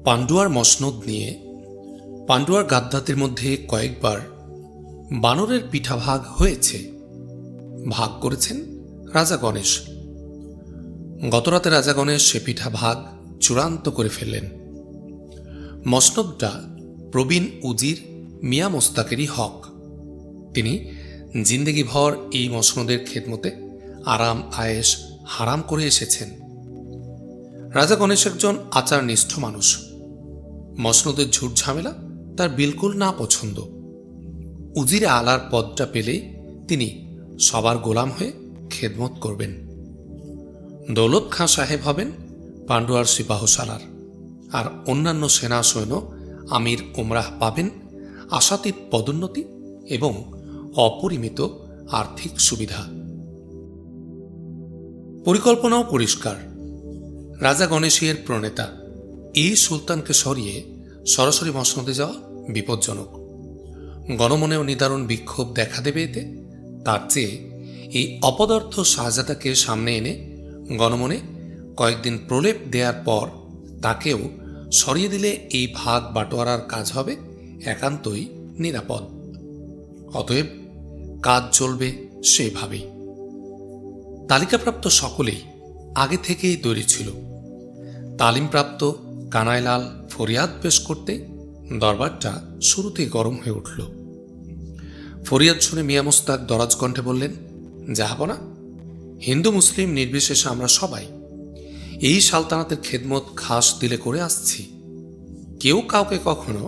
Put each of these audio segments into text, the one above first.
পান্ডুয়ার মসনদ নিয়ে পান্ডুয়ার গাদ্দাতের মধ্যে কয়েকবার বানরের পিঠা ভাগ হয়েছে। ভাগ করেছেন রাজা গণেশ। গতরাতে রাজা গণেশ সে পিঠা ভাগ চূড়ান্ত করে ফেললেন। মসনদটা প্রবীণ উজির মিয়া মোস্তাকেরই হক। তিনি জিন্দেগিভর এই মসনদের খেদমতে আরাম আয়েশ হারাম করে এসেছেন। রাজা গণেশ একজন আচারনিষ্ঠ মানুষ। মসনদের ঝুট ঝামেলা তার বিলকুল না পছন্দ। উজিরে আলার পদটা পেলেই তিনি সবার গোলাম হয়ে খেদমত করবেন। দৌলত খাঁ সাহেব হবেন পান্ডুয়ার সিপাহসালার, আর অন্যান্য সেনা সৈন্য আমির উমরাহ পাবেন আশাতীত পদোন্নতি এবং অপরিমিত আর্থিক সুবিধা। পরিকল্পনাও পরিষ্কার। রাজা গণেশের প্রণেতা এই সুলতানকে সরিয়ে সরাসরি মসনদে যাওয়া বিপজ্জনক। গণমনেও নিদারুণ বিক্ষোভ দেখা দেবে এতে। তার চেয়ে এই অপদার্থ শাহজাদাকে সামনে এনে গণমনে কয়েকদিন প্রলেপ দেওয়ার পর তাকেও সরিয়ে দিলে এই ভাগ বাটোয়ারার কাজ হবে একান্তই নিরাপদ। অতএব কাজ চলবে সেভাবেই। তালিকাপ্রাপ্ত সকলেই আগে থেকেই তৈরি ছিল। তালিমপ্রাপ্ত কানাইলাল ফরিয়াদ পেশ করতে দরবারটা শুরুতেই গরম হয়ে উঠল। ফরিয়াদ শুনে মিয়া মোস্তাক দরাজ কণ্ঠে বললেন, জাহাপনা, হিন্দু মুসলিম নির্বিশেষে আমরা সবাই এই সালতানাতের খেদমত খাস দিলে করে আসছি। কেউ কাউকে কখনো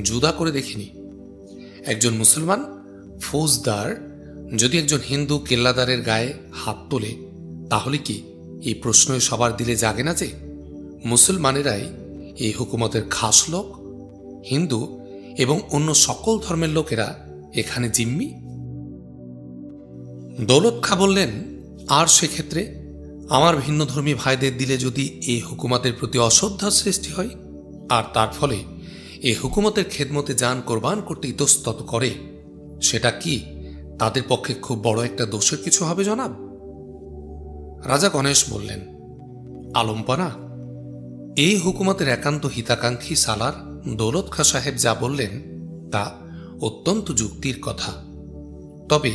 জুদা করে দেখিনি। একজন মুসলমান ফৌজদার যদি একজন হিন্দু কেল্লাদারের গায়ে হাত তোলে, তাহলে কি এই প্রশ্নই সবার দিলে জাগে না যে মুসলমানেরাই এই হুকুমতের খাস লোক, হিন্দু এবং অন্য সকল ধর্মের লোকেরা এখানে জিম্মি? দৌলত খাঁ বললেন, আর সেক্ষেত্রে আমার ভিন্নধর্মী ভাইদের দিলে যদি এই হুকুমতের প্রতি অশ্রদ্ধার সৃষ্টি হয়, আর তার ফলে এই হুকুমতের খেদমতে জান কোরবান করতে ইতস্তত করে, সেটা কি তাদের পক্ষে খুব বড় একটা দোষের কিছু হবে জনাব? রাজা গণেশ বললেন, আলম্পনা, এই হুকুমতের একান্ত হিতাকাঙ্ক্ষী সালার দৌলত খাঁ সাহেব যা বললেন তা অত্যন্ত যুক্তির কথা। তবে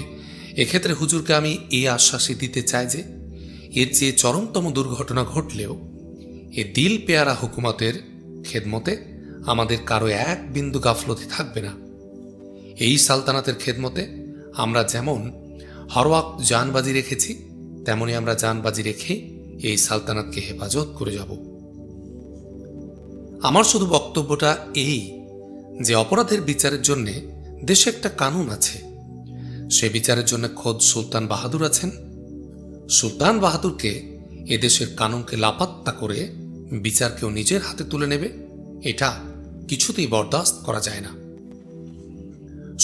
এক্ষেত্রে হুজুরকে আমি এই আশ্বাসই দিতে চাই যে এর চেয়ে চরমতম দুর্ঘটনা ঘটলেও এ দিল পেয়ারা হুকুমতের খেদমতে আমাদের কারো এক বিন্দু গাফলতি থাকবে না। এই সালতানাতের খেদমতে আমরা যেমন হরওয়াক জানবাজি রেখেছি, তেমনি আমরা জানবাজি রেখে এই সালতানাতকে হেফাজত করে যাব। আমার শুধু বক্তব্যটা এই যে অপরাধের বিচারের জন্য দেশে একটা কানুন আছে। সে বিচারের জন্য খোদ সুলতান বাহাদুর আছেন। সুলতান বাহাদুরকে এদেশের কানুনকে লাপাত্তা করে বিচার কেউ নিজের হাতে তুলে নেবে, এটা কিছুতেই বরদাস্ত করা যায় না।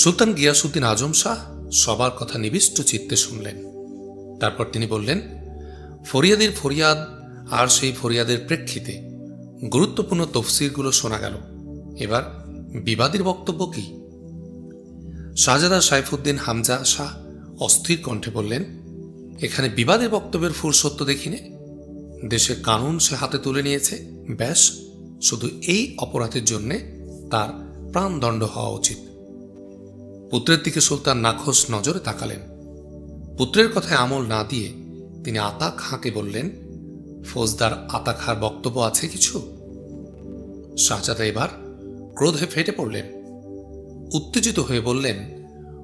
সুলতান গিয়াসউদ্দিন আজম শাহ সবার কথা নিবিষ্ট চিত্তে শুনলেন। তারপর তিনি বললেন, ফরিয়াদের ফরিয়াদ আর সেই ফরিয়াদের প্রেক্ষিতে গুরুত্বপূর্ণ তফসিরগুলো শোনা গেল। এবার বিবাদীর বক্তব্য কি? শাহজাদা সাইফুদ্দিন হামজা শাহ অস্থির কণ্ঠে বললেন, এখানে বিবাদের বক্তব্যের ফুরসত্ব দেখিনে। দেশের কানুন সে হাতে তুলে নিয়েছে, ব্যাস, শুধু এই অপরাধের জন্য তার প্রাণদণ্ড হওয়া উচিত। পুত্রের দিকে সুলতান নাখোশ নজরে তাকালেন। পুত্রের কথায় আমল না দিয়ে তিনি আতা খাঁকে বললেন, ফৌজদার আতা খাঁর বক্তব্য আছে কিছু? শাহজাদা এবার ক্রোধে ফেটে পড়লেন। উত্তেজিত হয়ে বললেন,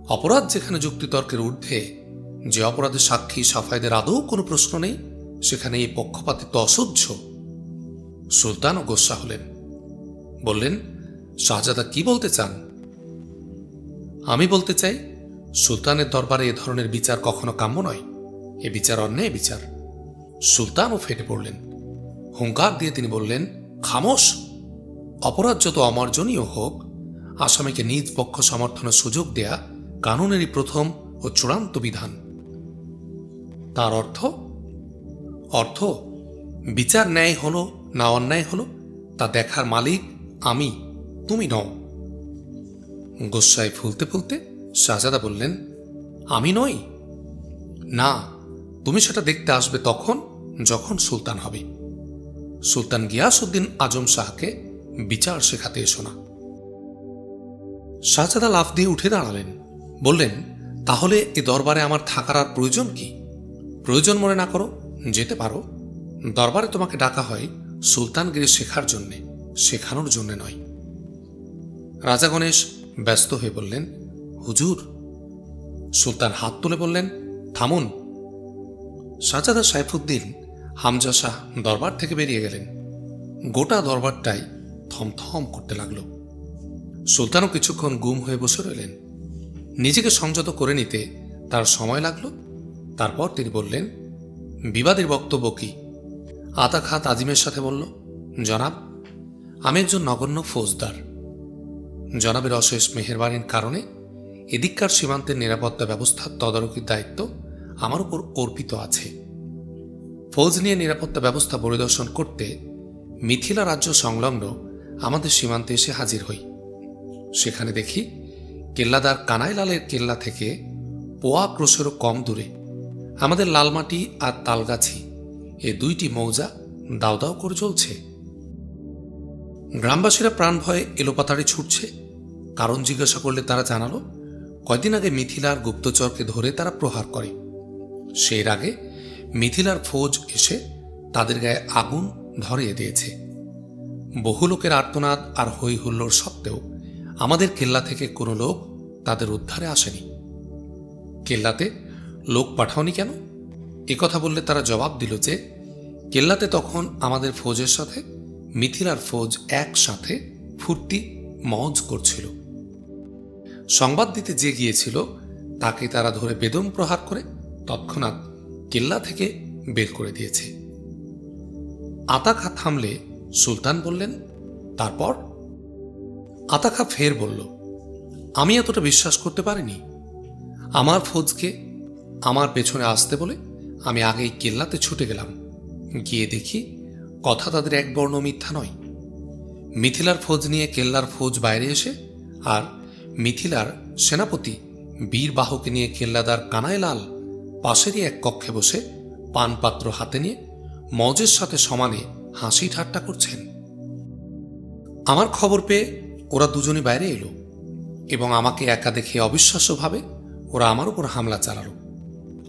অপরাধ যেখানে যুক্তিতর্কের ঊর্ধ্বে, যে অপরাধের সাক্ষী সাফাইদের আদৌ কোনো প্রশ্ন নেই, সেখানে এই পক্ষপাতিত্ব অসহ্য। সুলতানও গোস্বা হলেন। বললেন, শাহজাদা কি বলতে চান? আমি বলতে চাই, সুলতানের দরবারে এ ধরনের বিচার কখনো কাম্য নয়। এ বিচার অন্যায় বিচার। সুলতানও ফেটে পড়লেন। হুঙ্কার দিয়ে তিনি বললেন, খামোশ! অপরাধ যত অমার্জনীয় হোক, আসামিকে নিজ পক্ষ সমর্থনের সুযোগ দেয়া কানুনেরই প্রথম ও চূড়ান্ত বিধান। তার অর্থ বিচার ন্যায় হলো না অন্যায় হলো তা দেখার মালিক আমি, তুমি নও। গোস্বায় ফুলতে ফুলতে শাহজাদা বললেন, আমি নই? না, তুমি সেটা দেখতে আসবে তখন যখন সুলতান হবে। সুলতান গিয়াসউদ্দিন আজম শাহকে বিচার শেখাতে এসো না। শাহজাদা লাফ দিয়ে উঠে দাঁড়ালেন, বললেন, তাহলে এ দরবারে আমার থাকার আর প্রয়োজন কি? প্রয়োজন মনে না করো, যেতে পারো। দরবারে তোমাকে ডাকা হয় সুলতানগিরি শেখার জন্যে, শেখানোর জন্য নয়। রাজা গণেশ ব্যস্ত হয়ে বললেন, হুজুর। সুলতান হাত তুলে বললেন, থামুন। শাহজাদা সাইফুদ্দিন হামজা শাহ দরবার থেকে বেরিয়ে গেলেন। গোটা দরবারটাই থমথম করতে লাগল। সুলতানও কিছুক্ষণ গুম হয়ে বসে রইলেন। নিজেকে সংযত করে নিতে তার সময় লাগল। তারপর তিনি বললেন, বিবাদীর বক্তব্য কি? আতা খা তাজিমের সাথে বলল, জনাব, আমি একজন নগণ্য ফৌজদার। জনাবের অশেষ মেহেরবানির কারণে এদিককার সীমান্তের নিরাপত্তা ব্যবস্থার তদারকির দায়িত্ব আমার উপর অর্পিত আছে। ফৌজ নিয়ে নিরাপত্তা ব্যবস্থা পরিদর্শন করতে মিথিলা রাজ্য সংলগ্ন আমাদের সীমান্তে এসে হাজির হই। সেখানে দেখি কেল্লাদার কানাইলালের কেল্লা থেকে পোয়া ক্রোশেরও কম দূরে আমাদের লালমাটি আর তালগাছি এ দুইটি মৌজা দাও দাও করে চলছে। গ্রামবাসীরা প্রাণ ভয়ে এলোপাতাড়ি ছুটছে। কারণ জিজ্ঞাসা করলে তারা জানালো, কয়দিন আগে মিথিলার গুপ্তচরকে ধরে তারা প্রহার করে। সেই আগে মিথিলার ফৌজ এসে তাদের গায়ে আগুন ধরিয়ে দিয়েছে। বহু লোকের আর্তনাদ আর হই হুল্লোড় সত্ত্বেও আমাদের কেল্লা থেকে কোনো লোক তাদের উদ্ধারে আসেনি। কেল্লাতে লোক পাঠাওনি কেন? কথা বললে তারা জবাব দিল যে, কেল্লাতে তখন আমাদের ফৌজের সাথে মিথিলার ফৌজ একসাথে ফুর্তি মজ করছিল। সংবাদ দিতে যে গিয়েছিল তাকে তারা ধরে বেদম প্রহার করে তৎক্ষণাৎ কেল্লা থেকে বের করে দিয়েছে। আতাখা থামলে সুলতান বললেন, তারপর? আতাখা ফের বলল, আমি এতটা বিশ্বাস করতে পারিনি। আমার ফৌজকে আমার পেছনে আসতে বলে আমি আগেই কেল্লাতে ছুটে গেলাম। গিয়ে দেখি কথা তাদের এক বর্ণ মিথ্যা নয়। মিথিলার ফৌজ নিয়ে কেল্লার ফৌজ বাইরে এসে আর মিথিলার সেনাপতি বীরবাহুকে নিয়ে কেল্লাদার কানাইলাল পাশেরই এক কক্ষে বসে পানপাত্র হাতে নিয়ে মজের সাথে সমানে হাসি ঠাট্টা করছেন। আমার খবর পেয়ে ওরা দুজনই বাইরে এলো এবং আমাকে একা দেখে অবিশ্বাস্যভাবে ওরা আমার উপর হামলা চালালো।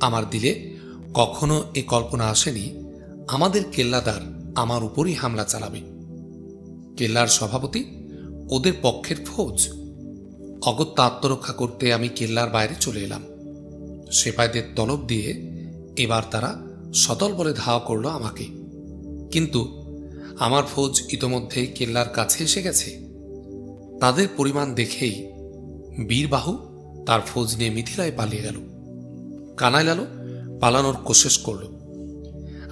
আমার দিলে কখনো এ কল্পনা আসেনি আমাদের কেল্লাদার আমার উপরই হামলা চালাবে। কেল্লার সভাপতি ওদের পক্ষের ফৌজ। অগত্যা আত্মরক্ষা করতে আমি কেল্লার বাইরে চলে এলাম। সেপাইদের তলব দিয়ে এবার তারা সতল বলে ধাওয়া করল আমাকে। কিন্তু আমার ফৌজ ইতোমধ্যেই কেল্লার কাছে এসে গেছে। তাদের পরিমাণ দেখেই বীরবাহু তার ফৌজ নিয়ে মিথিলায় পালিয়ে গেল। কানাইলালও পালানোর কোশেশ করল।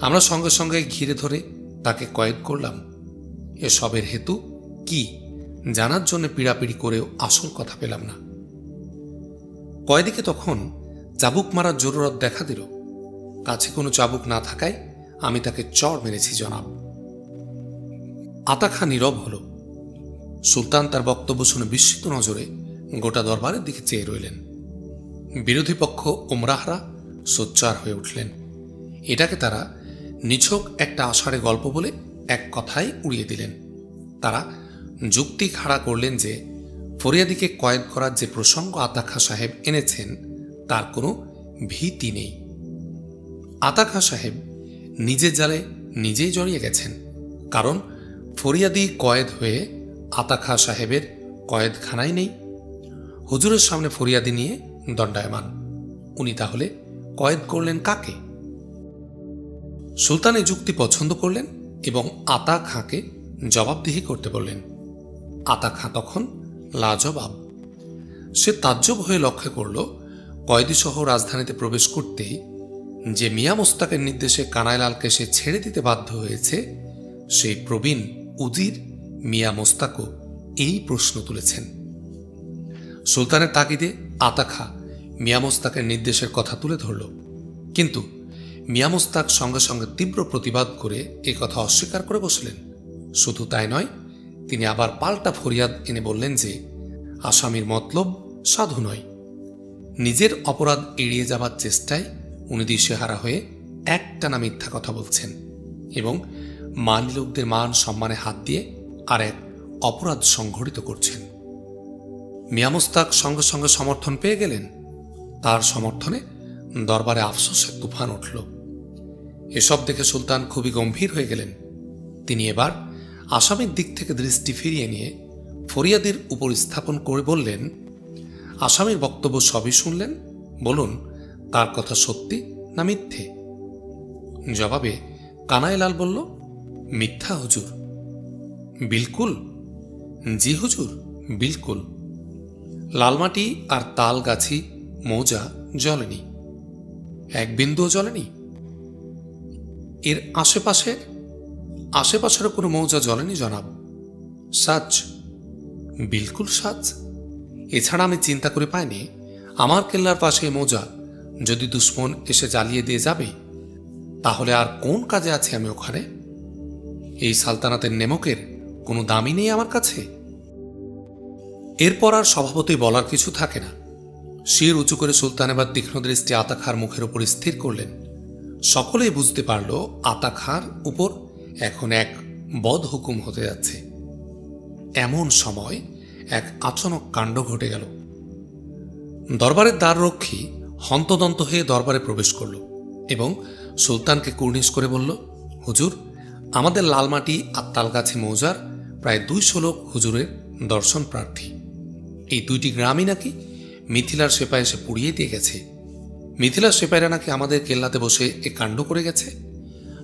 আমরা সঙ্গে সঙ্গে ঘিরে ধরে তাকে কয়েদ করলাম। এসবের হেতু কি জানার জন্য পিড়াপিড়ি করেও আসল কথা পেলাম না। কয়েদিকে তখন চাবুক মারার জরুরত দেখা দিল। কাছে কোনো চাবুক না থাকায় আমি তাকে চড় মেরেছি জনাব। আতাখা নীরব হল। সুলতান তার বক্তব্য শুনে বিস্মিত নজরে গোটা দরবারের দিকে চেয়ে রইলেন। বিরোধী পক্ষ উমরাহরা সোচ্চার হয়ে উঠলেন। এটাকে তারা নিছক একটা আষাঢ়ে গল্প বলে এক কথায় উড়িয়ে দিলেন। তারা যুক্তি খাড়া করলেন যে ফরিয়াদিকে কয়েদ করার যে প্রসঙ্গ আতাখা সাহেব এনেছেন তার কোনো ভীতি নেই। আতাখা সাহেব নিজের জালে নিজেই জড়িয়ে গেছেন। কারণ ফরিয়াদি কয়েদ হয়ে আতাখা সাহেবের কয়েদখানায় নেই। হুজুরের সামনে ফরিয়াদি নিয়ে দণ্ডায়মান। উনি তাহলে কয়েদ করলেন কাকে? সুলতান এই যুক্তি পছন্দ করলেন এবং আতা খাঁকে জবাবদিহি করতে বললেন। আতা খাঁ তখন লাজবাব। সে তাজ্জব হয়ে লক্ষ্য করল কয়েদিসহ রাজধানীতে প্রবেশ করতেই যে মিয়া মোস্তাকের নির্দেশে কানাইলালকে সে ছেড়ে দিতে বাধ্য হয়েছে সেই প্রবীণ উজির মিয়া মোস্তাকও এই প্রশ্ন তুলেছেন। সুলতানের তাগিদে আতা খাঁ মিয়া মোস্তাকের নির্দেশের কথা তুলে ধরল। কিন্তু মিয়া মোস্তাক সঙ্গে সঙ্গে তীব্র প্রতিবাদ করে এ কথা অস্বীকার করে বসলেন। শুধু তাই নয়, তিনি আবার পাল্টা ফরিয়াদ এনে বললেন যে আসামির মতলব সাধু নয়। নিজের অপরাধ এড়িয়ে যাবার চেষ্টায় উনি দিশেহারা হয়ে একটানা মিথ্যা কথা বলছেন এবং মানি লোকদের মান সম্মানে হাত দিয়ে আর এক অপরাধ সংঘটিত করছেন। মিয়া মোস্তাক সঙ্গে সঙ্গে সমর্থন পেয়ে গেলেন। তার সমর্থনে দরবারে আফসোসের তুফান উঠল। এসব দেখে সুলতান খুবই গম্ভীর হয়ে গেলেন। তিনি এবার আসামির দিক থেকে দৃষ্টি ফিরিয়ে নিয়ে ফরিয়াদির উপর স্থাপন করে বললেন, আসামির বক্তব্য সবই শুনলেন, বলুন তার কথা সত্যি না মিথ্যে? জবাবে কানাইলাল বলল, মিথ্যা হুজুর। বিলকুল? জি হুজুর, বিলকুল। লালমাটি আর তালগাছি মৌজা জ্বলেনি, এক বিন্দুও জ্বলেনি। এর আশেপাশের কোনো মৌজা জ্বলেনি জনাব। সাজ? বিলকুল সাজ। এছাড়া আমি চিন্তা করে পাইনি আমার কেল্লার পাশে মৌজা যদি দুশ্মন এসে জ্বালিয়ে দিয়ে যাবে, তাহলে আর কোন কাজে আছে আমি ওখানে? এই সালতানাতের নেমকের কোনো দামই নেই আমার কাছে। এরপর আর স্বভাবতই বলার কিছু থাকে না। শির উঁচু করে সুলতান এবার তীক্ষ্ণ দৃষ্টি আতা খাঁর মুখের উপর স্থির করলেন। সকলেই বুঝতে পারল আতা খাঁর উপর এখন এক বদ হুকুম হতে যাচ্ছে। এমন সময় এক আচমক কাণ্ড ঘটে গেল। দরবারের দ্বাররক্ষী হন্তদন্ত হয়ে দরবারে প্রবেশ করল এবং সুলতানকে কুর্নিশ করে বলল, হুজুর, আমাদের লালমাটি আর তালগাছি মৌজার প্রায় 200 লোক হুজুরের দর্শন প্রার্থী। এই 2টি গ্রামই নাকি মিথিলার সেপাই এসে পুড়িয়ে দিয়ে গেছে। মিথিলার সেপাইরা নাকি আমাদের কেল্লাতে বসে এ কাণ্ড করে গেছে।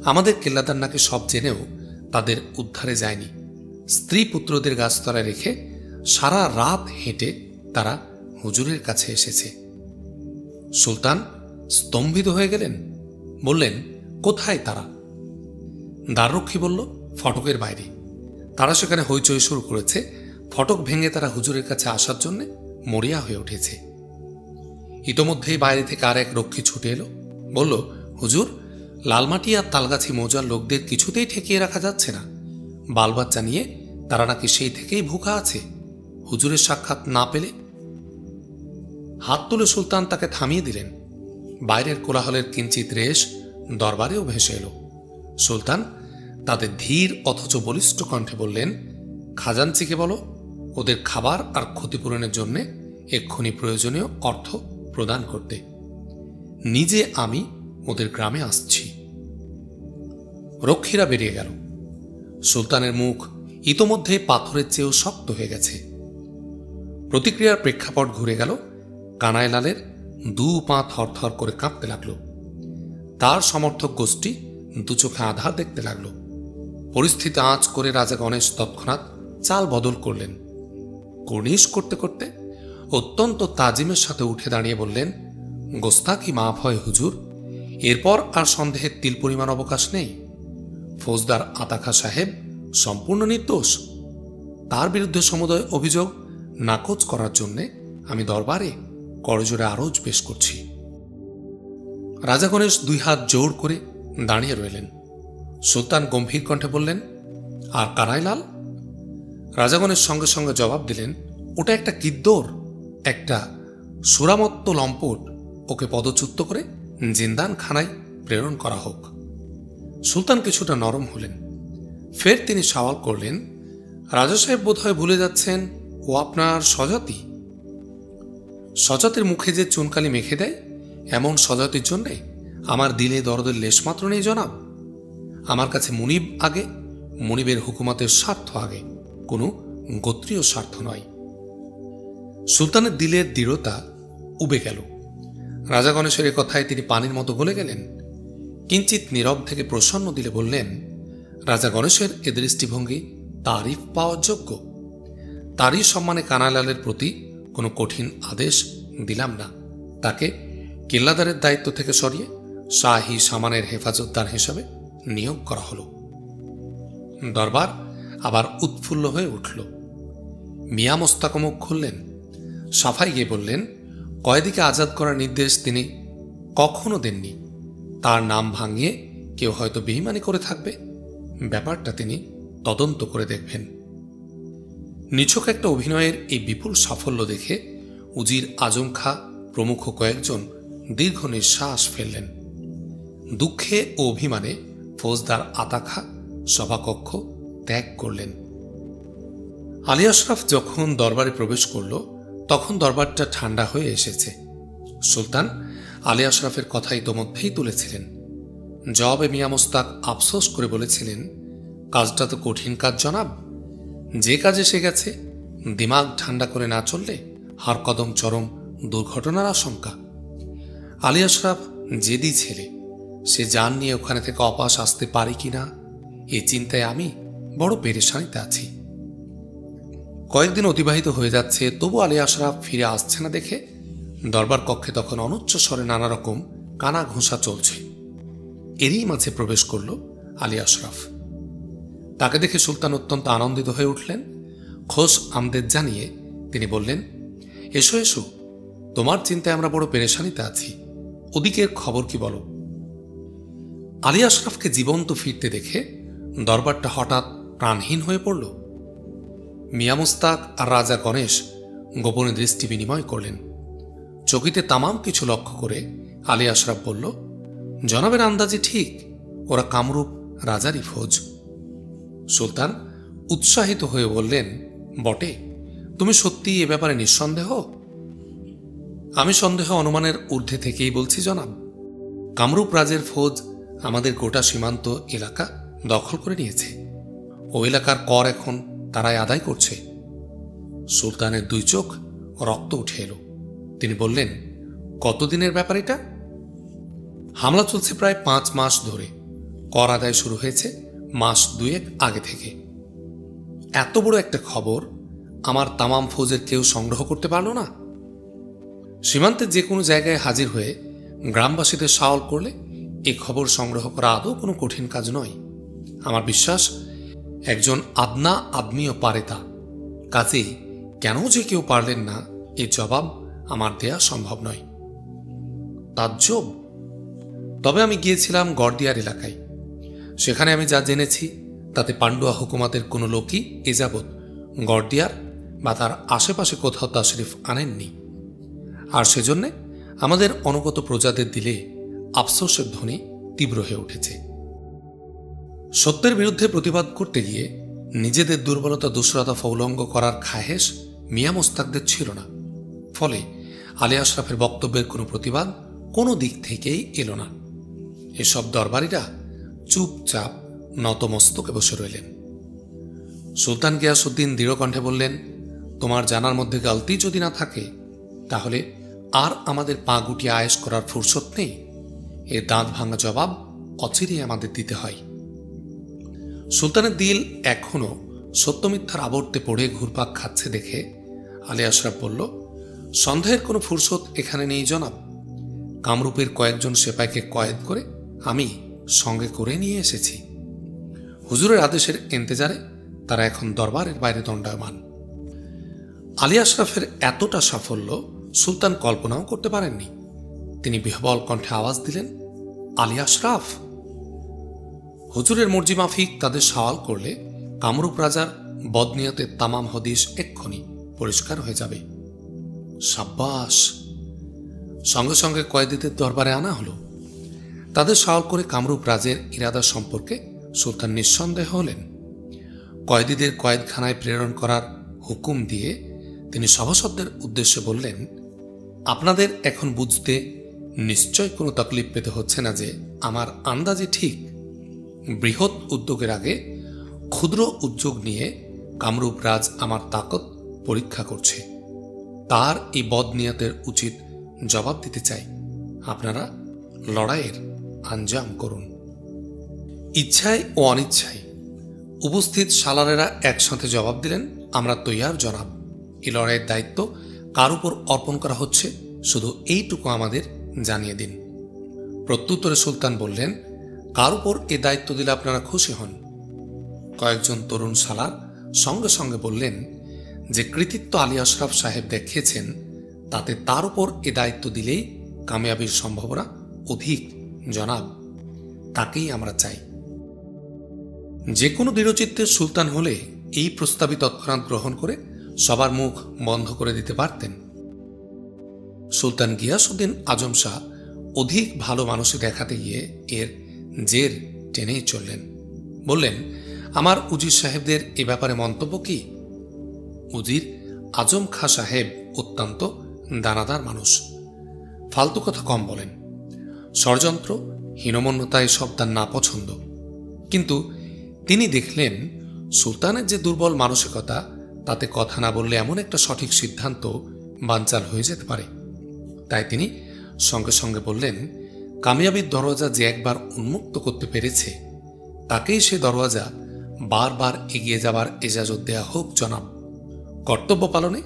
আমাদের কেল্লাদার নাকি সব জেনেও তাদের উদ্ধারে যায়নি। স্ত্রী পুত্রদের গাছতলায় রেখে সারা রাত হেঁটে তারা হুজুরের কাছে এসেছে। সুলতান স্তম্ভিত হয়ে গেলেন, বললেন, কোথায় তারা? দ্বাররক্ষী বলল, ফটকের বাইরে। তারা সেখানে হইচই শুরু করেছে। ফটক ভেঙে তারা হুজুরের কাছে আসার জন্য মরিয়া হয়ে উঠেছে। ইতোমধ্যেই বাইরে থেকে আর এক রক্ষী ছুটে এলো, বলল, হুজুর, লালমাটি আর তালগাছি মৌজার লোকদের কিছুতেই ঠেকিয়ে রাখা যাচ্ছে না। বালবাচ্চা নিয়ে তারা নাকি সেই থেকেই ভুখা আছে, হুজুরের সাক্ষাৎ না পেলে। হাত তুলে সুলতান তাকে থামিয়ে দিলেন। বাইরের কোলাহলের কিঞ্চিত রেশ দরবারেও ভেসে এলো। সুলতান তাদের ধীর অথচ বলিষ্ঠ কণ্ঠে বললেন, খাজাঞ্চিকে বলো ওদের খাবার আর ক্ষতিপূরণের জন্য এক্ষুনি প্রয়োজনীয় অর্থ প্রদান করতে। নিজে আমি ওদের গ্রামে আসছি। রক্ষীরা বেরিয়ে গেল। সুলতানের মুখ ইতোমধ্যে পাথরের চেয়েও শক্ত হয়ে গেছে। প্রতিক্রিয়ার প্রেক্ষাপট ঘুরে গেল। কানাইলালের 2 পা থরথর করে কাঁপতে লাগল। তার সমর্থক গোষ্ঠী 2 চোখে আধার দেখতে লাগল। পরিস্থিতি আঁচ করে রাজা গণেশ তৎক্ষণাৎ চাল বদল করলেন। কুর্নিশ করতে করতে অত্যন্ত তাজিমের সাথে উঠে দাঁড়িয়ে বললেন, গোস্তাকি মাফ হয় হুজুর, এরপর আর সন্দেহের তিল পরিমাণ অবকাশ নেই। ফৌজদার আতাখা সাহেব সম্পূর্ণ নির্দোষ। তার বিরুদ্ধে সমুদয় অভিযোগ নাকচ করার জন্য আমি দরবারে করজোড়ে আরজ পেশ করছি। রাজা গণেশ 2 হাত জোড় করে দাঁড়িয়ে রইলেন। সুলতান গম্ভীর কণ্ঠে বললেন, আর কানাইলাল? রাজা গণেশ সঙ্গে সঙ্গে জবাব দিলেন, ওটা একটা কিদ্দর, একটা সুরামত্ত লম্পট। ওকে পদচ্যুত করে জিন্দান খানায় প্রেরণ করা হোক। সুলতান কিছুটা নরম হলেন। ফের তিনি সওয়াল করলেন, রাজা সাহেব বোধহয় ভুলে যাচ্ছেন ও আপনার স্বজাতি। স্বজাতির মুখে যে চুনকালি মেখে দেয়, এমন স্বজাতির জন্যে আমার দিলে দরদের লেশমাত্র নেই জনাব। আমার কাছে মুনিব আগে, মুনিবের হুকুমতের স্বার্থ আগে, কোনো গোত্রীয় স্বার্থ নয়। সুলতানের দিলের দৃঢ়তা উবে গেল। রাজা গণেশের কথায় তিনি পানির মতো গলে গেলেন। কিঞ্চিত নীরব থেকে প্রসন্ন দিলে বললেন, রাজা গণেশের এ দৃষ্টিভঙ্গি তারিফ পাওয়ার যোগ্য। তারই সম্মানে কানাইলালের প্রতি কোনো কঠিন আদেশ দিলাম না। তাকে কেল্লাদারের দায়িত্ব থেকে সরিয়ে শাহী সামানের হেফাজতদার হিসাবে নিয়োগ করা হল। দরবার আবার উৎফুল্ল হয়ে উঠল। মিয়া মোস্তাক মুখ খুললেন, সাফাই গিয়ে বললেন, কয়েদিকে আজাদ করার নির্দেশ তিনি কখনো দেননি। তার নাম ভাঙিয়ে কেউ হয়তো বেঈমানি করে থাকবে। ব্যাপারটা তিনি তদন্ত করে দেখবেন। নিছক একটা অভিনয়ের এই বিপুল সাফল্য দেখে উজির আজম খাঁ প্রমুখ কয়েকজন দীর্ঘ নিঃশ্বাস ফেললেন। দুঃখে ও অভিমানে ফৌজদার আতা খাঁ সভাকক্ষ ত্যাগ করলেন। আলী আশরাফ যখন দরবারে প্রবেশ করল তখন দরবারটা ঠান্ডা হয়ে এসেছে। সুলতান আলী আশরাফের কথা ইতোমধ্যেই তুলেছিলেন। জবাবে মিয়া মোস্তাক আফসোস করে বলেছিলেন, কাজটা তো কঠিন কাজ জনাব। যে কাজে সে গেছে দিমাগ ঠান্ডা করে না চললে হার কদম চরম দুর্ঘটনার আশঙ্কা। আলী আশরাফ জেদি ছেলে, সে জান নিয়ে ওখানে থেকে অপাস আসতে পারে কিনা এই চিন্তায় আমি বড় পেরেশানিতে আছি। কয়েকদিন অতিবাহিত হয়ে যাচ্ছে, তবু আলী আশরাফ ফিরে আসছে না দেখে দরবার কক্ষে তখন অনুচ্চ স্বরে নানা রকম কানা ঘোষা চলছে। এরই মাঝে প্রবেশ করল আলী আশরাফ। তাকে দেখে সুলতান অত্যন্ত আনন্দিত হয়ে উঠলেন। খোশ আমদেদ জানিয়ে তিনি বললেন, এসো এসো, তোমার চিন্তায় আমরা বড় পেরেশানিতে আছি, ওদিকের খবর কি বলো। আলী আশরাফকে জীবন্ত ফিরতে দেখে দরবারটা হঠাৎ প্রাণহীন হয়ে পড়ল। মিয়া মোস্তাক আর রাজা গণেশ গোপনে দৃষ্টি বিনিময় করলেন। চকিতে তামাম কিছু লক্ষ্য করে আলী আশরাফ বলল, জনাবের আন্দাজে ঠিক, ওরা কামরূপ রাজারই ফৌজ। সুলতান উৎসাহিত হয়ে বললেন, বটে, তুমি সত্যি এ ব্যাপারে নিঃসন্দেহ? আমি সন্দেহ অনুমানের ঊর্ধ্বে থেকেই বলছি জনাব। কামরূপ রাজের ফৌজ আমাদের গোটা সীমান্ত এলাকা দখল করে নিয়েছে। ও এলাকার কর এখন তারাই আদায় করছে। সুলতানের দুই চোখ রক্ত উঠে এলো। তিনি বললেন, কতদিনের ব্যাপার এটা? হামলা চলছে প্রায় 5 মাস ধরে। কর আদায় শুরু হয়েছে মাস 2 আগে থেকে। এত বড় একটা খবর আমার তামাম ফৌজের কেউ সংগ্রহ করতে পারল না। সীমান্তের যে কোনো জায়গায় হাজির হয়ে গ্রামবাসীদের সাওয়াল করলে এ খবর সংগ্রহ করা আদৌ কোনো কঠিন কাজ নয়। আমার বিশ্বাস একজন আদনা আদমিও পারে তা। কাজেই কেন যে কেউ পারলেন না এই জবাব আমার দেয়া সম্ভব নয়। তাজ্জব। তবে আমি গিয়েছিলাম গড়দিয়ার এলাকায়। সেখানে আমি যা জেনেছি তাতে পান্ডুয়া হুকুমাতের কোনো লোকই এ যাবৎ গড়দিয়ার বা তার আশেপাশে কোথাও তাশরিফ আনেননি। আর সেজন্যে আমাদের অনুগত প্রজাদের দিলে আফসোসের ধ্বনি তীব্র হয়ে উঠেছে। সত্যের বিরুদ্ধে প্রতিবাদ করতে গিয়ে নিজেদের দুর্বলতা দুশ্রতা ফৌলঙ্গ করার খাহেশ মিয়া মোস্তাকদের ছিল না। ফলে আলী আশরাফের বক্তব্যের কোনো প্রতিবাদ কোনো দিক থেকেই এলো না। এসব দরবারীরা চুপচাপ নতমস্তকে বসে রইলেন। সুলতান গিয়াসউদ্দিন দৃঢ়কণ্ঠে বললেন, তোমার জানার মধ্যে গলতি যদি না থাকে তাহলে আর আমাদের পা গুটিয়ে আয়েশ করার ফুরসত নেই। এর দাঁত ভাঙা জবাব অচিরেই আমাদের দিতে হয়। সুলতানের দিল এখনো সত্যমিথ্যার আবর্তে পড়ে ঘুরপাক খাচ্ছে দেখে আলী আশরাফ বলল, সন্দেহের কোনো ফুরসত এখানে নেই জনাব। কামরূপের কয়েকজন সেপাইকে কয়েদ করে আমি সঙ্গে করে নিয়ে এসেছি। হুজুরের আদেশের ইন্তেজারে তারা এখন দরবারের বাইরে দণ্ডায়মান। আলী আশরাফের এতটা সাফল্য সুলতান কল্পনাও করতে পারেননি। তিনি বিহ্বল কণ্ঠে আওয়াজ দিলেন, আলী আশরাফ। হুজুরের মর্জি মাফিক তাদের সওয়াল করলে কামরূপ রাজার বদনিয়তের তামাম হদিস এক্ষুনি পরিষ্কার হয়ে যাবে। সাব্বাস। সঙ্গে সঙ্গে কয়েদিদের দরবারে আনা হলো। তাদের সওয়াল করে কামরূপ রাজের ইরাদা সম্পর্কে সুলতান নিঃসন্দেহ হলেন। কয়েদিদের কয়েদখানায় প্রেরণ করার হুকুম দিয়ে তিনি সভাসদদের উদ্দেশ্যে বললেন, আপনাদের এখন বুঝতে নিশ্চয় কোনো তকলিফ পেতে হচ্ছে না যে আমার আন্দাজে ঠিক বৃহৎ উদ্যোগের আগে ক্ষুদ্র উদ্যোগ নিয়ে কামরূপ রাজ আমার তাকত পরীক্ষা করছে। তার এই বদনিয়তের উচিত জবাব দিতে চাই। আপনারা লড়াইয়ের আঞ্জাম করুন। ইচ্ছায় ও অনিচ্ছায় উপস্থিত সালারেরা একসাথে জবাব দিলেন, আমরা তৈয়ার জনাব। এই লড়াইয়ের দায়িত্ব কার উপর অর্পণ করা হচ্ছে শুধু এইটুকু আমাদের জানিয়ে দিন। প্রত্যুত্তরে সুলতান বললেন, কার উপর এ দায়িত্ব দিলে আপনারা খুশি হন? কয়েকজন তরুণ সালার সঙ্গে সঙ্গে বললেন, যে কৃতিত্ব আলী আশরাফ সাহেব দেখিয়েছেন তাতে তার উপর এ দায়িত্ব দিলেই কামিয়াবির সম্ভাবনা অধিক জনাব। তাকেই আমরা চাই। যে কোনো দৃঢ়চিত্তের সুলতান হলে এই প্রস্তাবই তৎক্ষণাৎ গ্রহণ করে সবার মুখ বন্ধ করে দিতে পারতেন। সুলতান গিয়াসউদ্দিন আজম শাহ অধিক ভালো মানুষে দেখাতে গিয়ে এর জের টেনেই চললেন। বললেন, আমার উজির সাহেবদের এ ব্যাপারে মন্তব্য কি? উজির আজম খাঁ সাহেব অত্যন্ত দানাদার মানুষ, ফালতু কথা কম বলেন। ষড়যন্ত্র, হীনমন্যতা এসব তার না পছন্দ। কিন্তু তিনি দেখলেন সুলতানের যে দুর্বল মানসিকতা, তাতে কথা না বললে এমন একটা সঠিক সিদ্ধান্ত বানচাল হয়ে যেতে পারে। তাই তিনি সঙ্গে সঙ্গে বললেন, কামিয়াবির দরওয়াজা যে একবার উন্মুক্ত করতে পেরেছে, তাকেই সে দরওয়াজা বারবার এগিয়ে যাবার এজাজত দেয়া হোক জনাব। কর্তব্য পালনে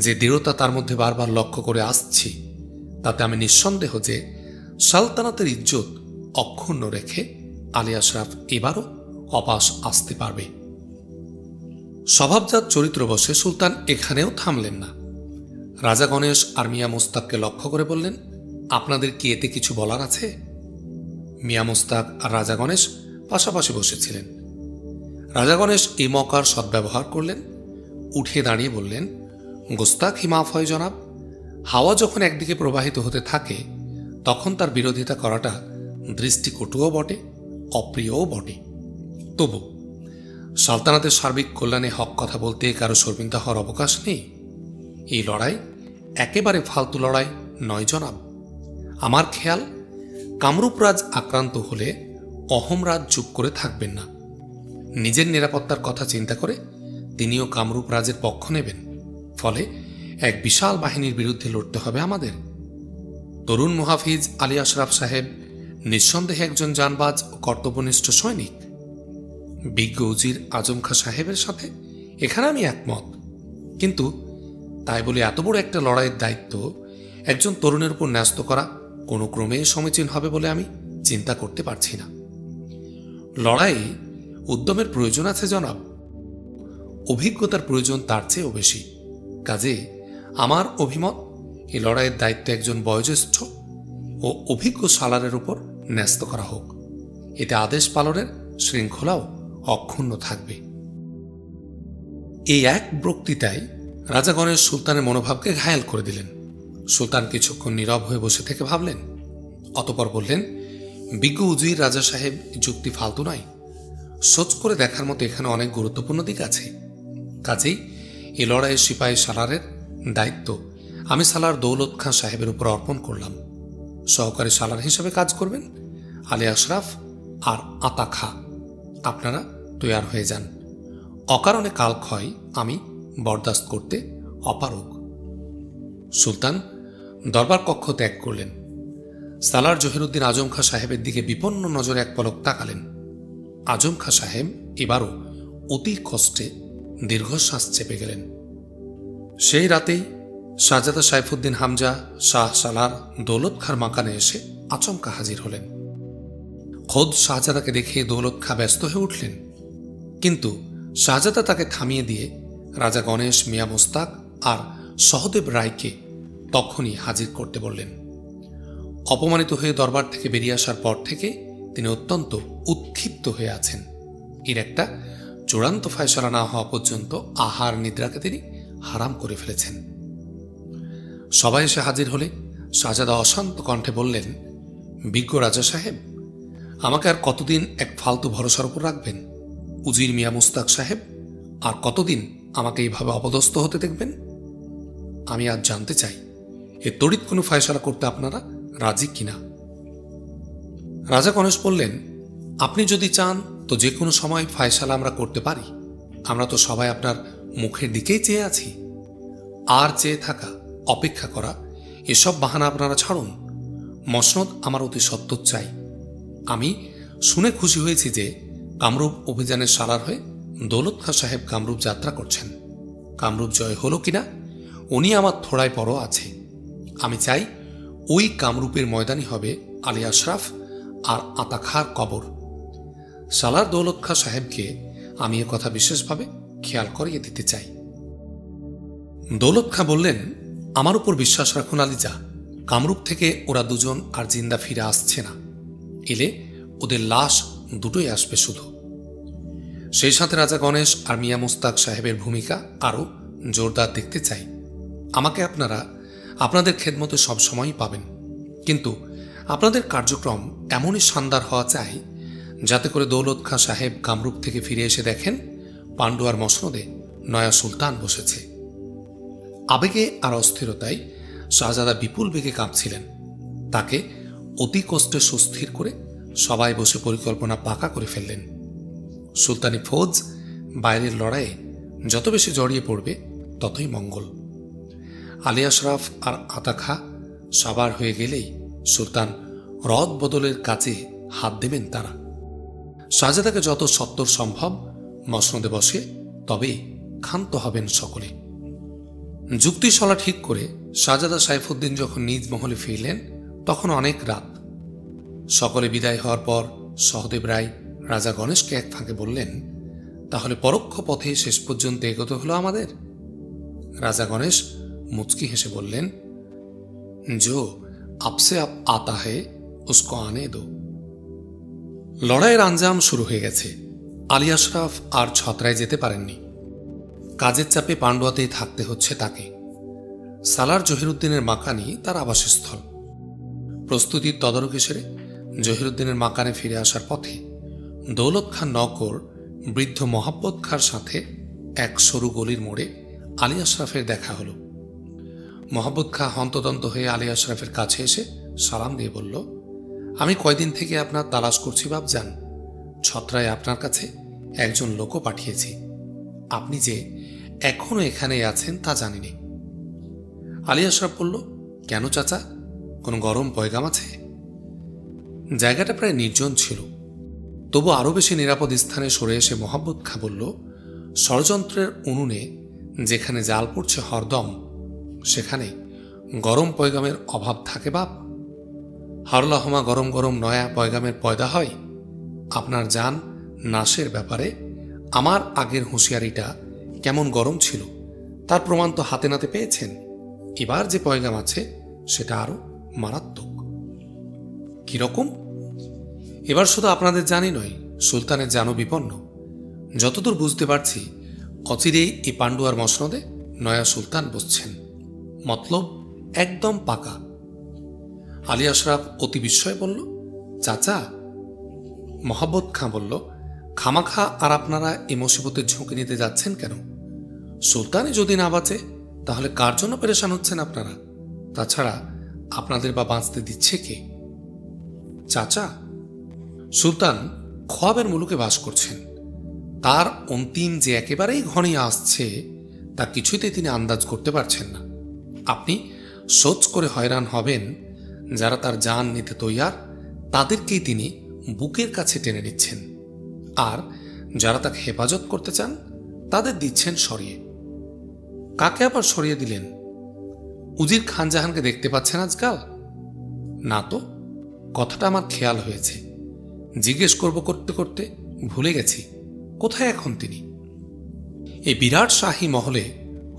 যে দৃঢ়তা তার মধ্যে বারবার লক্ষ্য করে আসছি, তাতে আমি নিঃসন্দেহ যে সালতানাতের ইজ্জত অক্ষুণ্ণ রেখে আলী আশরাফ এবারও অপাস আসতে পারবে। স্বভাবজাত চরিত্রবশে সুলতান এখানেও থামলেন না। রাজা গণেশ আর মিয়া মোস্তাককে লক্ষ্য করে বললেন, আপনাদের কি এতে কিছু বলার আছে? মিয়া মোস্তাক আর রাজা গণেশ পাশাপাশি বসেছিলেন। রাজা গণেশ এই মৌকার সদ্ব্যবহার করলেন, উঠে দাঁড়িয়ে বললেন, গোস্তাক হি মাফ হয় জনাব। হাওয়া যখন একদিকে প্রবাহিত হতে থাকে, তখন তার বিরোধিতা করাটা দৃষ্টিকটুও বটে, অপ্রিয়ও বটে। তবু সালতানাতের সার্বিক কল্যাণে হক কথা বলতে কারো শর্মিন্দা হওয়ার অবকাশ নেই। এই লড়াই একেবারে ফালতু লড়াই নয় জনাব। আমার খেয়াল, কামরূপরাজ আক্রান্ত হলে অহমরাজ চুপ করে থাকবেন না। নিজের নিরাপত্তার কথা চিন্তা করে তিনিও কামরূপ রাজের পক্ষ নেবেন। ফলে এক বিশাল বাহিনীর বিরুদ্ধে লড়তে হবে আমাদের। তরুণ মুহাফিজ আলী আশরাফ সাহেব নিঃসন্দেহে একজন জানবাজ ও কর্তব্যনিষ্ঠ সৈনিক। বিজ্ঞ উজির আজম খাঁ সাহেবের সাথে এখানে আমি একমত। কিন্তু তাই বলে এত বড় একটা লড়াইয়ের দায়িত্ব একজন তরুণের উপর ন্যস্ত করা কোনো ক্রমে সমীচীন হবে বলে আমি চিন্তা করতে পারছি না। লড়াইয়ে উদ্যমের প্রয়োজন আছে জনাব, অভিজ্ঞতার প্রয়োজন তার চেয়েও বেশি। কাজে আমার অভিমত, এই লড়াইয়ের দায়িত্ব একজন বয়োজ্যেষ্ঠ ও অভিজ্ঞ সালারের উপর ন্যস্ত করা হোক। এতে আদেশ পালনের শৃঙ্খলাও অক্ষুণ্ণ থাকবে। এই এক বক্তৃতায় রাজা গণেশ সুলতানের মনোভাবকে ঘায়েল করে দিলেন। সুলতান কিছুক্ষণ নীরব হয়ে বসে থেকে ভাবলেন, অতঃপর বললেন, বিজ্ঞ উজির রাজা সাহেব, যুক্তি ফালতু নয়। সোচ করে দেখার মতো এখানে অনেক গুরুত্বপূর্ণ দিক আছে। কাজেই এই লড়াইয়ের সিপাহী সালারের দায়িত্ব আমি সালার দৌলত খাঁ সাহেবের উপর অর্পণ করলাম। সহকারী সালার হিসেবে কাজ করবেন আলী আশরাফ আর আতা খাঁ। আপনারা তৈয়ার হয়ে যান। অকারণে কালক্ষয় আমি বরদাস্ত করতে অপারগ। সুলতান দরবার কক্ষ ত্যাগ করলেন। সালার জহিরুদ্দিন আজম খাঁ সাহেবের দিকে বিপন্ন নজরে এক পলক তাকালেন। আজম খাঁ সাহেব এবারও অতি কষ্টে দীর্ঘশ্বাস চেপে গেলেন। সেই রাতেই শাহজাদা সাইফুদ্দিন হামজা শাহ সালার দৌলত খাঁর মাকানে এসে আচমকা হাজির হলেন। খোদ শাহজাদাকে দেখে দৌলত খাঁ ব্যস্ত হয়ে উঠলেন। কিন্তু শাহজাদা তাকে থামিয়ে দিয়ে রাজা গণেশ, মিয়া মোস্তাক আর সহদেব রায়কে তখনই হাজির করতে বললেন। অপমানিত হয়ে দরবার থেকে বেরিয়ে আসার পর থেকে তিনি অত্যন্ত উৎক্ষিপ্ত হয়ে আছেন। এর একটা চূড়ান্ত ফয়সালা না হওয়া পর্যন্ত আহার নিদ্রাকে তিনি হারাম করে ফেলেছেন। সবাই এসে হাজির হলে শাহজাদা অশান্ত কণ্ঠে বললেন, বিজ্ঞ রাজা সাহেব, আমাকে আর কতদিন এক ফালতু ভরসার উপর রাখবেন? উজির মিয়া মুস্তাক সাহেব আর কতদিন আমাকে এইভাবে অপদস্থ হতে দেখবেন? আমি আজ জানতে চাই, এ তড়িৎ কোনো ফয়সালা করতে আপনারা রাজি কিনা। রাজা গণেশ বললেন, আপনি যদি চান তো যে কোনো সময় ফয়সালা আমরা করতে পারি। আমরা তো সবাই আপনার মুখের দিকেই চেয়ে আছি। আর চেয়ে থাকা, অপেক্ষা করা, এসব বাহানা আপনারা ছাড়ুন। মসনদ আমার অতি সত্বর চাই। আমি শুনে খুশি হয়েছি যে কামরূপ অভিযানের সালার হয়ে দৌলত খাঁ সাহেব কামরূপ যাত্রা করছেন। কামরূপ জয় হলো কিনা উনি আমার থোড়ায় পরও আছে। আমি চাই ওই কামরূপের ময়দানই হবে আলী আশরাফ আর আতা খাঁর কবর। সালার দৌলত খাঁ সাহেবকে আমি এ কথা বিশেষভাবে খেয়াল করিয়ে দিতে চাই। দৌলত খাঁ বললেন, আমার উপর বিশ্বাস রাখুন আলিজা, কামরূপ থেকে ওরা দুজন আর জিন্দা ফিরে আসছে না। এলে ওদের লাশ দুটোই আসবে শুধু। সেই সাথে রাজা গণেশ আর মিয়া মুস্তাক সাহেবের ভূমিকা আরও জোরদার দেখতে চাই। আমাকে আপনারা আপনাদের খেদমতে সবসময়ই পাবেন, কিন্তু আপনাদের কার্যক্রম এমনই শানদার হওয়া চাই যাতে করে দৌলত খাঁ সাহেব কামরূপ থেকে ফিরে এসে দেখেন পান্ডুয়ার মসনদে নয়া সুলতান বসেছে। আবেগে আর অস্থিরতায় শাহজাদা বিপুল বেগে কাঁপছিলেন। তাকে অতি কষ্টে সুস্থির করে সবাই বসে পরিকল্পনা পাকা করে ফেললেন। সুলতানি ফৌজ বাইরের লড়াইয়ে যত বেশি জড়িয়ে পড়বে ততই মঙ্গল। আলী আশরাফ আর আতা খা সাবার হয়ে গেলেই সুলতান রদ বদলের কাজে হাত দেবেন তারা। শাহজাদাকে যত সত্বর সম্ভব মসনদে বসে তবে ক্ষান্ত হবেন সকলে। যুক্তিশলা ঠিক করে শাহজাদা সাইফুদ্দিন যখন নিজ মহলে ফিরলেন তখন অনেক রাত। সকলে বিদায় হওয়ার পর সহদেব রায় রাজা গণেশকে এক ফাঁকে বললেন, তাহলে পরোক্ষ পথে শেষ পর্যন্ত এগোতে হলো আমাদের? রাজা গণেশ মুচকি হেসে বললেন, जो आपसे आप आता है उसको आने दो। লড়াইয়ের আঞ্জাম শুরু হয়ে গেছে। আলী আশরাফ আর ছত্রায় যেতে পারেননি। কাজের চাপে পান্ডুয়াতেই থাকতে হচ্ছে তাকে। সালার জহিরুদ্দিনের মাকানি তার আবাসস্থল। প্রস্তুতির তদারকি সেরে জহিরুদ্দিনের মাকানে ফিরে আসার পথে দৌলত খান নকর বৃদ্ধ মোহাব্বত খাঁর সাথে এক সরু গলির মোড়ে আলী আশরাফের দেখা হল। মোহাব্বত খাঁ হন্তদন্ত হয়ে আলী আশরাফের কাছে এসে সালাম দিয়ে বলল, আমি কয়দিন থেকে আপনার তালাশ করছি বাপজান। ছত্রায় আপনার কাছে একজন লোকও পাঠিয়েছি। আপনি যে এখনো এখানে আছেন তা জানিনি। আলী আশরাফ বলল, কেন চাচা, কোনো গরম পয়গাম আছে? জায়গাটা প্রায় নির্জন ছিল, তবু আরো বেশি নিরাপদ স্থানে সরে এসে মোহাব্বত খাঁ বলল, ষড়যন্ত্রের উনুনে যেখানে জাল পড়ছে হরদম সেখানে গরম পয়গামের অভাব থাকে বাপ? হরলহমা গরম গরম নয়া পয়গামের পয়দা হয়। আপনার জান নাশের ব্যাপারে আমার আগের হুঁশিয়ারিটা কেমন গরম ছিল তার প্রমাণ তো হাতে নাতে পেয়েছেন। এবার যে পয়গাম আছে সেটা আরো মারাত্মক। কিরকম? এবার শুধু আপনাদের জানি নয়, সুলতানের জানও বিপন্ন। যতদূর বুঝতে পারছি অচিরেই এই পান্ডুয়ার মসনদে নয়া সুলতান বসছেন। মতলব একদম পাকা। আলী আশরাফ অতি বিস্ময়ে বলল, চাচা? মোহাব্বত খাঁ বলল, খামাখা আর আপনারা এই মুসিবতের ঝুঁকি নিতে যাচ্ছেন কেন? সুলতানই যদি না বাঁচে তাহলে কার জন্য পেরেশান হচ্ছেন আপনারা? তাছাড়া আপনাদের বা বাঁচতে দিচ্ছে কে? চাচা, সুলতান খোয়াবের মুলুকে বাস করছেন। তার অন্তিম যে একেবারেই ঘনিয়ে আসছে তা কিছুতে তিনি আন্দাজ করতে পারছেন না। আপনি সোচ করে হয়রান হবেন। যারা তার জান নিতে তৈয়ার তাদেরকেই তিনি বুকের কাছে টেনে নিচ্ছেন, আর যারা তাকে হেফাজত করতে চান তাদের দিচ্ছেন সরিয়ে। কাকে আবার সরিয়ে দিলেন? উজির খান জাহানকে দেখতে পাচ্ছেন আজকাল? না তো, কথাটা আমার খেয়াল হয়েছে। জিজ্ঞেস করব করতে করতে ভুলে গেছি কোথায় এখন তিনি। এই বিরাট শাহী মহলে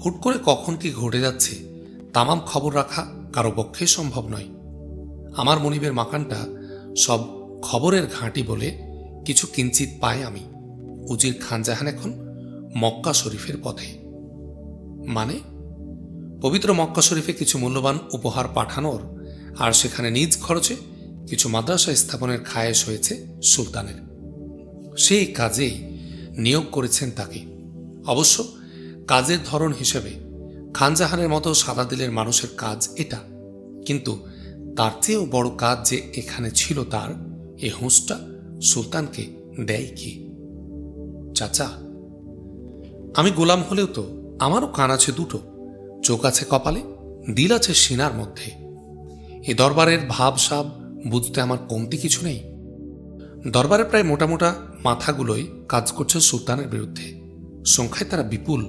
হুট করে কখন কি ঘটে যাচ্ছে তামাম খবর রাখা কারো পক্ষে সম্ভব নয়। আমার মনিবের মাকানটা সব খবরের ঘাঁটি বলে কিছু কিঞ্চিত পাই আমি। উজির খান জাহান এখন মক্কা শরীফের পথে। মানে পবিত্র মক্কা শরীফে কিছু মূল্যবান উপহার পাঠানোর আর সেখানে নিজ খরচে কিছু মাদ্রাসা স্থাপনের খায়েশ হয়েছে সুলতানের। সেই কাজেই নিয়োগ করেছেন তাকে। অবশ্য কাজের ধরন হিসেবে খানজাহানের মতো সাদা দিলের মানুষের কাজ এটা, কিন্তু তার চেয়েও বড় কাজ যে এখানে ছিল তার, এ হুঁশটা সুলতানকে দেয় কি? চাচা, আমি গোলাম হলেও তো আমারও কান আছে দুটো, চোখ আছে কপালে, দিল আছে সিনার মধ্যে। এ দরবারের ভাবসাব বুঝতে আমার কমতি কিছু নেই। দরবারে প্রায় মোটা মোটা মাথাগুলোই কাজ করছে সুলতানের বিরুদ্ধে। সংখ্যায় তারা বিপুল।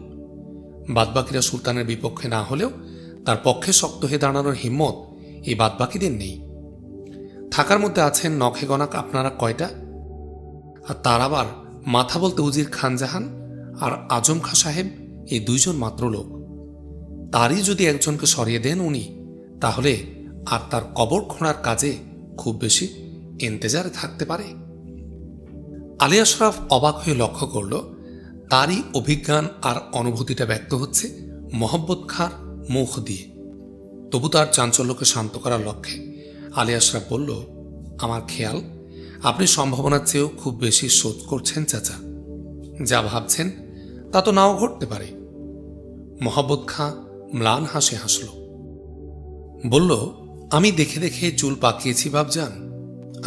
বাদবাকিরা সুলতানের বিপক্ষে না হলেও তার পক্ষে শক্ত হয়ে দাঁড়ানোর হিম্মত এই বাদবাকিদের নেই। থাকার মধ্যে আছেন নখে গণা আপনারা কয়টা, আর তার আবার মাথা বলতে উজির খান জাহান আর আজম খাঁ সাহেব, এই দুইজন মাত্র লোক। তারই যদি একজনকে সরিয়ে দেন উনি, তাহলে আর তার কবর খোঁড়ার কাজে খুব বেশি ইন্তেজারে থাকতে পারে। আলী আশরাফ অবাক হয়ে লক্ষ্য করল তারই অভিজ্ঞান আর অনুভূতিটা ব্যক্ত হচ্ছে মোহাব্বত খাঁর মুখ দিয়ে। তবু তার চাঞ্চল্যকে শান্ত করার লক্ষ্যে আলী আশরাফ বলল, আমার খেয়াল আপনি সম্ভাবনার চেয়েও খুব বেশি শোধ করছেন চাচা। যা ভাবছেন তা তা তো নাও ঘটতে পারে। মোহাম্মদ খাঁ ম্লান হাসে হাসল, বলল, আমি দেখে দেখে চুল পাকিয়েছি বাপজান,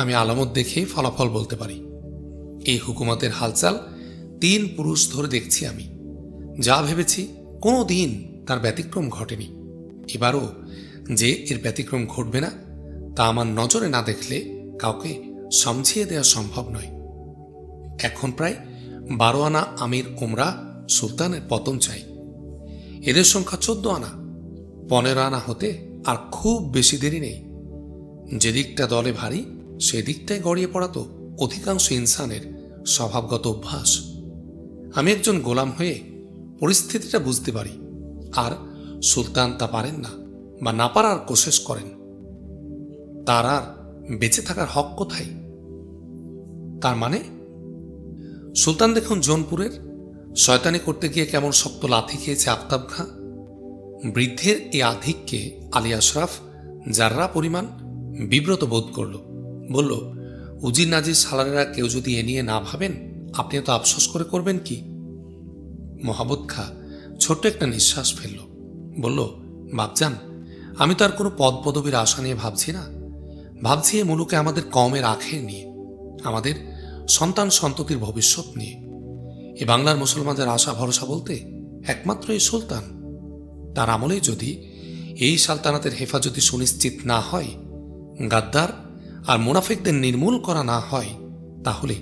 আমি আলামত দেখে ফলাফল বলতে পারি। এই হুকুমতের হালচাল 3 পুরুষ ধরে দেখছি আমি, যা ভেবেছি কোনো দিন তার ব্যতিক্রম ঘটেনি। এবারও যে এর ব্যতিক্রম ঘটবে না তা আমার নজরে না দেখলে কাউকে সমঝিয়ে দেওয়া সম্ভব নয়। এখন প্রায় 12 আনা আমির ওমরা সুলতানের পতন চাই। এদের সংখ্যা 14 আনা, 15 আনা হতে আর খুব বেশি দেরি নেই। যেদিকটা দলে ভারী সেদিকটাই গড়িয়ে পড়া তো অধিকাংশ ইনসানের স্বভাবগত অভ্যাস। আমি একজন গোলাম হয়ে পরিস্থিতিটা বুঝতে পারি, আর সুলতান তা পারেন না বা না পারার কোশেশ করেন। তার আর বেঁচে থাকার হক কোথায়? তার মানে সুলতান দেখুন জোনপুরের শয়তানি করতে গিয়ে কেমন শক্ত লাথি খেয়েছে আফতাব খাঁ। বৃদ্ধের এই আধিক্যে আলী আশরাফ যার্রা পরিমাণ বিব্রত বোধ করল। বলল, উজির নাজির সালারেরা কেউ যদি এ নিয়ে না ভাবেন আপনি তো আফসোস করে করবেন কি? মোহাম্মদ খাঁ ছোট্ট একটা নিঃশ্বাস ফেলল, বলল, বাপজান, আমি তো আর কোনো পদ পদবীর আশা নিয়ে ভাবছি না। ভাবছি এ মুলুকে আমাদের কওমের আখের নিয়ে, আমাদের সন্তান সন্ততির ভবিষ্যৎ নিয়ে। এ বাংলার মুসলমানদের আশা ভরসা বলতে একমাত্র এই সুলতান। তার আমলেই যদি এই সালতানাতের হেফাজতি সুনিশ্চিত না হয়, গাদ্দার আর মুনাফিকদের নির্মূল করা না হয়, তাহলে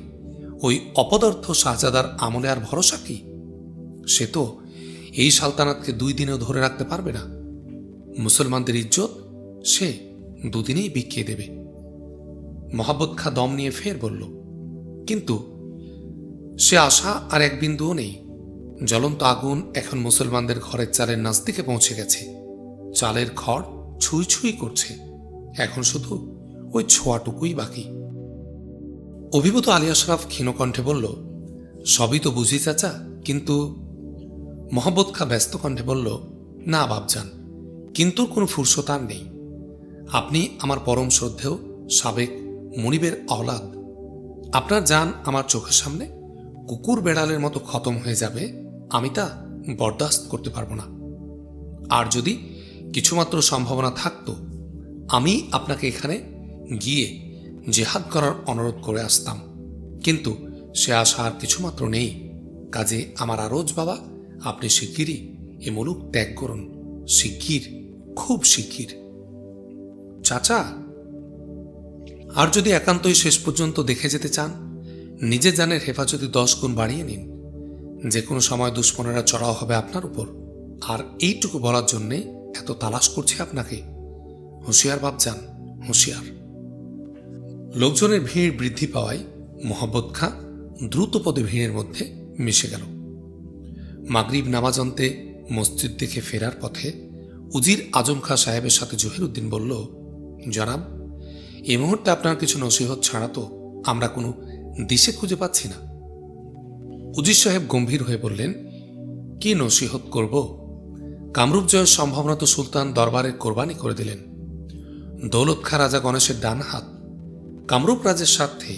ওই অপদার্থ শাহজাদার আমলে আর ভরসা কি? সে তো এই সালতানাতকে 2 দিনেও ধরে রাখতে পারবে না। মুসলমানদের ইজ্জত সে 2 দিনেই বিকিয়ে দেবে। মোহাম্মদ খাঁ দম নিয়ে ফের বলল, কিন্তু সে আশা আর এক বিন্দুও নেই। জ্বলন্ত আগুন এখন মুসলমানদের ঘরের চালের নাস্তিকে পৌঁছে গেছে। চালের খড় ছুঁই ছুঁই করছে, এখন শুধু ওই ছোঁয়াটুকুই বাকি। অভিভূত আলী আশরাফ ক্ষীণকণ্ঠে বলল, সবই তো বুঝি চাচা, কিন্তু মোহাম্মদ খাঁ ব্যস্ত কণ্ঠে বলল, না বাপজান, কিন্তু কোনো ফুরসত আর নেই। আপনি আমার পরম শ্রদ্ধেয় সাবেক মুনিবের অওলাদ। আপনার জান আমার চোখের সামনে কুকুর বেড়ালের মতো খতম হয়ে যাবে, আমি তা বরদাস্ত করতে পারব না। আর যদি কিছুমাত্র সম্ভাবনা থাকতো, আমি আপনাকে এখানে গিয়ে জেহাদ করার অনুরোধ করে আসতাম, কিন্তু সে আশা আর কিছুমাত্র নেই। কাজে আমার আরজ বাবা, আপনি শিগগিরই এ মুলুক ত্যাগ করুন, শিগগির, খুব শিগগির। চাচা, আর যদি একান্তই শেষ পর্যন্ত দেখে যেতে চান, নিজের জানের হেফাজতে 10 গুণ বাড়িয়ে নিন। যে কোনো সময় দুশ্মনেরা চড়াও হবে আপনার উপর, আর এইটুকু বলার জন্যে এত তালাশ করছে আপনাকে। হুঁশিয়ার বাপজান, হুঁশিয়ার। লোকজনের ভিড় বৃদ্ধি পাওয়ায় মোহাম্মদ খাঁ দ্রুত পদে ভিড়ের মধ্যে মিশে গেল। মাগরিব নামাজ অন্তে মসজিদ দেখে ফেরার পথে উজির আজম খাঁ সাহেবের সাথে জহিরুদ্দিন বলল, জনাব, এই মুহূর্তে আপনার কিছু নসিহত ছাড়া তো আমরা কোনো দিশে খুঁজে পাচ্ছি না। উজির সাহেব গম্ভীর হয়ে বললেন, কি নসিহত করব? কামরূপ জয়ের সম্ভাবনা তো সুলতান দরবারে কোরবানি করে দিলেন। দৌলত খাঁ রাজা গণেশের ডান হাত। কামরূপ রাজের স্বার্থে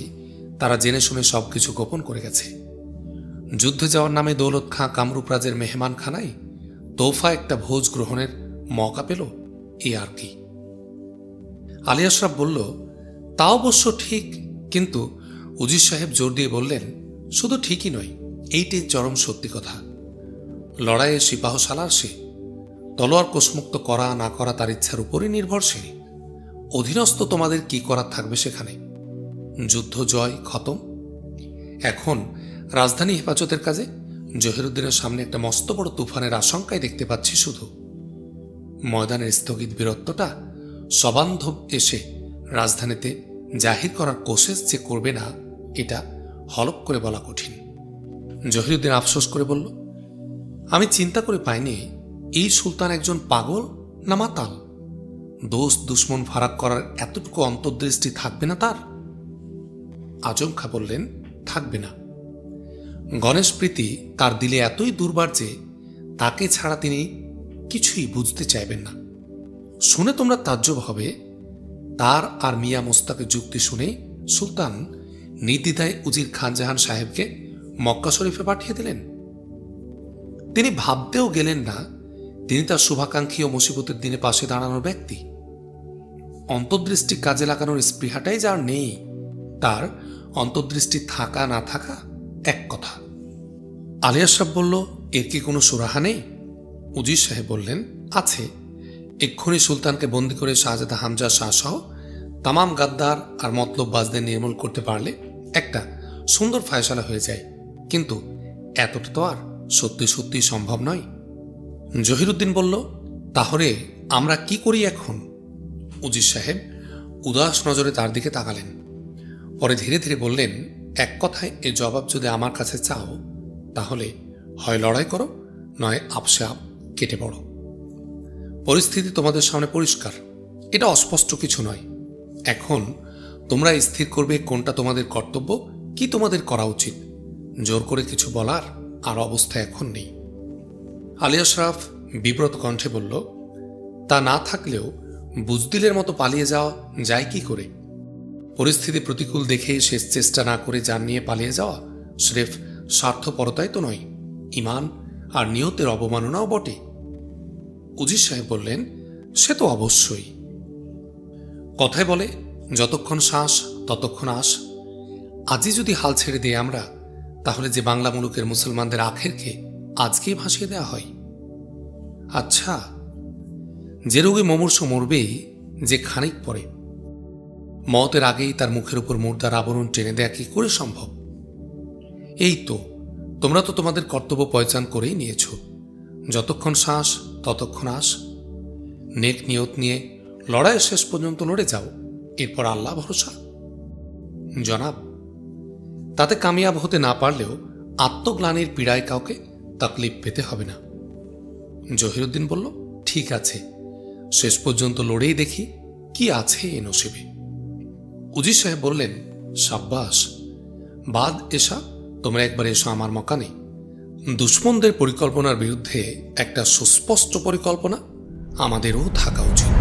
তারা জেনে শুনে সবকিছু গোপন করে গেছে। যুদ্ধে যাওয়ার নামে দৌলত খাঁ কামরূপ রাজের মেহমানখানায় তোফা একটা ভোজ গ্রহণের মৌকা পেল, এই আর কি। আলী আশরাফ বলল, তা অবশ্য ঠিক, কিন্তু উজির সাহেব জোর দিয়ে বললেন, শুধু ঠিকই নয়, এইটাই চরম সত্যি কথা। লড়াইয়ে সিপাহসালার সে, তলোয়ার কোষমুক্ত করা না করা তার ইচ্ছার উপরই নির্ভরশীল। অধীনস্থ তোমাদের কি করার থাকবে সেখানে? যুদ্ধ জয় খতম। এখন রাজধানী হেফাজতের কাজে জহিরুদ্দিনের সামনে একটা মস্ত বড় তুফানের আশঙ্কায় দেখতে পাচ্ছি। শুধু ময়দানের স্থগিত বীরত্বটা সবান্ধব এসে রাজধানীতে জাহির করার কোশেষ যে করবে না, এটা হলপ করে বলা কঠিন। জহিরুদ্দিন আফসোস করে বলল, আমি চিন্তা করে পাইনি এই সুলতান একজন পাগল না মাতাল। দোস্ত দুশ্মন ফারাক করার এতটুকু অন্তর্দৃষ্টি থাকবে না তার? আজম খাঁ বললেন, থাকবে না। গণেশ প্রীতি তার দিলে এতই দুর্বার যে তাকে ছাড়া তিনি কিছুই বুঝতে চাইবেন না। শুনে তোমরা তাজ্জব হবে, তার আর মিয়া মোস্তাকের যুক্তি শুনে সুলতান নির্দ্বিধায় উজির খান জাহান সাহেবকে মক্কা শরীফে পাঠিয়ে দিলেন। তিনি ভাবতেও গেলেন না তিনি তার শুভাকাঙ্ক্ষী ও মুসিবতের দিনে পাশে দাঁড়ানোর ব্যক্তি। অন্তর্দৃষ্টি কাজে লাগানোর স্পৃহাটাই যার নেই, তার অন্তর্দৃষ্টি থাকা না থাকা এক কথা। আলী আশরাফ বলল, এর কি কোনো সুরাহা নেই? উজির সাহেব বললেন, আছে। এক্ষুনি সুলতানকে বন্দি করে শাহজাদা হামজা শাহ সহ তামাম গাদ্দার আর মতলববাজদের নির্মূল করতে পারলে একটা সুন্দর ফায়সালা হয়ে যায়, কিন্তু এতটা তো আর সত্যি সত্যি সম্ভব নয়। জহিরুদ্দিন বলল, তাহলে আমরা কি করি এখন? উজির সাহেব উদাস নজরে তার দিকে তাকালেন, পরে ধীরে ধীরে বললেন, এক কথায় এ জবাব যদি আমার কাছে চাও, তাহলে হয় লড়াই করো, নয় আপসে আপ কেটে পড়ো। পরিস্থিতি তোমাদের সামনে পরিষ্কার, এটা অস্পষ্ট কিছু নয়। এখন তোমরা স্থির করবে কোনটা তোমাদের কর্তব্য, কি তোমাদের করা উচিত। জোর করে কিছু বলার আর অবস্থা এখন নেই। আলী আশরাফ বিব্রত কণ্ঠে বলল, তা না থাকলেও বুজদিলের মতো পালিয়ে যাওয়া যায় কি করে? পরিস্থিতি প্রতিকূল দেখে শেষ চেষ্টা না করে যান নিয়ে পালিয়ে যাওয়া স্রেফ স্বার্থপরতাই তো নয়, ঈমান আর নিয়তের অবমাননাও বটে। উজির সাহেব বললেন, সে তো অবশ্যই। কথায় বলে, যতক্ষণ শ্বাস ততক্ষণ আশ। আজই যদি হাল ছেড়ে দিই আমরা, তাহলে যে বাংলা মুলুকের মুসলমানদের আখেরকে আজকেই ভাসিয়ে দেওয়া হয়। আচ্ছা, যে রোগে মুমূর্ষ মরবেই যে খানিক পরে, মতের আগেই তার মুখের উপর মুর্দার আবরণ টেনে দেয়া কি করে সম্ভব? এই তো, তোমরা তো তোমাদের কর্তব্য পয়চান করেই নিয়েছ। যতক্ষণ শ্বাস ততক্ষণ আশ। নেক নিয়ত নিয়ে লড়াইয়ের শেষ পর্যন্ত লড়ে যাও, এরপর আল্লাহ ভরসা। জনাব, তাতে কামিয়াব হতে না পারলেও আত্মগ্লানির পীড়ায় কাউকে তাকলিফ পেতে হবে না। জহিরুদ্দিন বলল, ঠিক আছে, শেষ পর্যন্ত লড়েই দেখি কি আছে এ নসিবে। উজির সাহেব বললেন, সাব্বাস, বাদ এসা তোমরা একবার এসো আমার মকানে। দুশ্মনদের পরিকল্পনার বিরুদ্ধে একটা সুস্পষ্ট পরিকল্পনা আমাদেরও থাকা উচিত।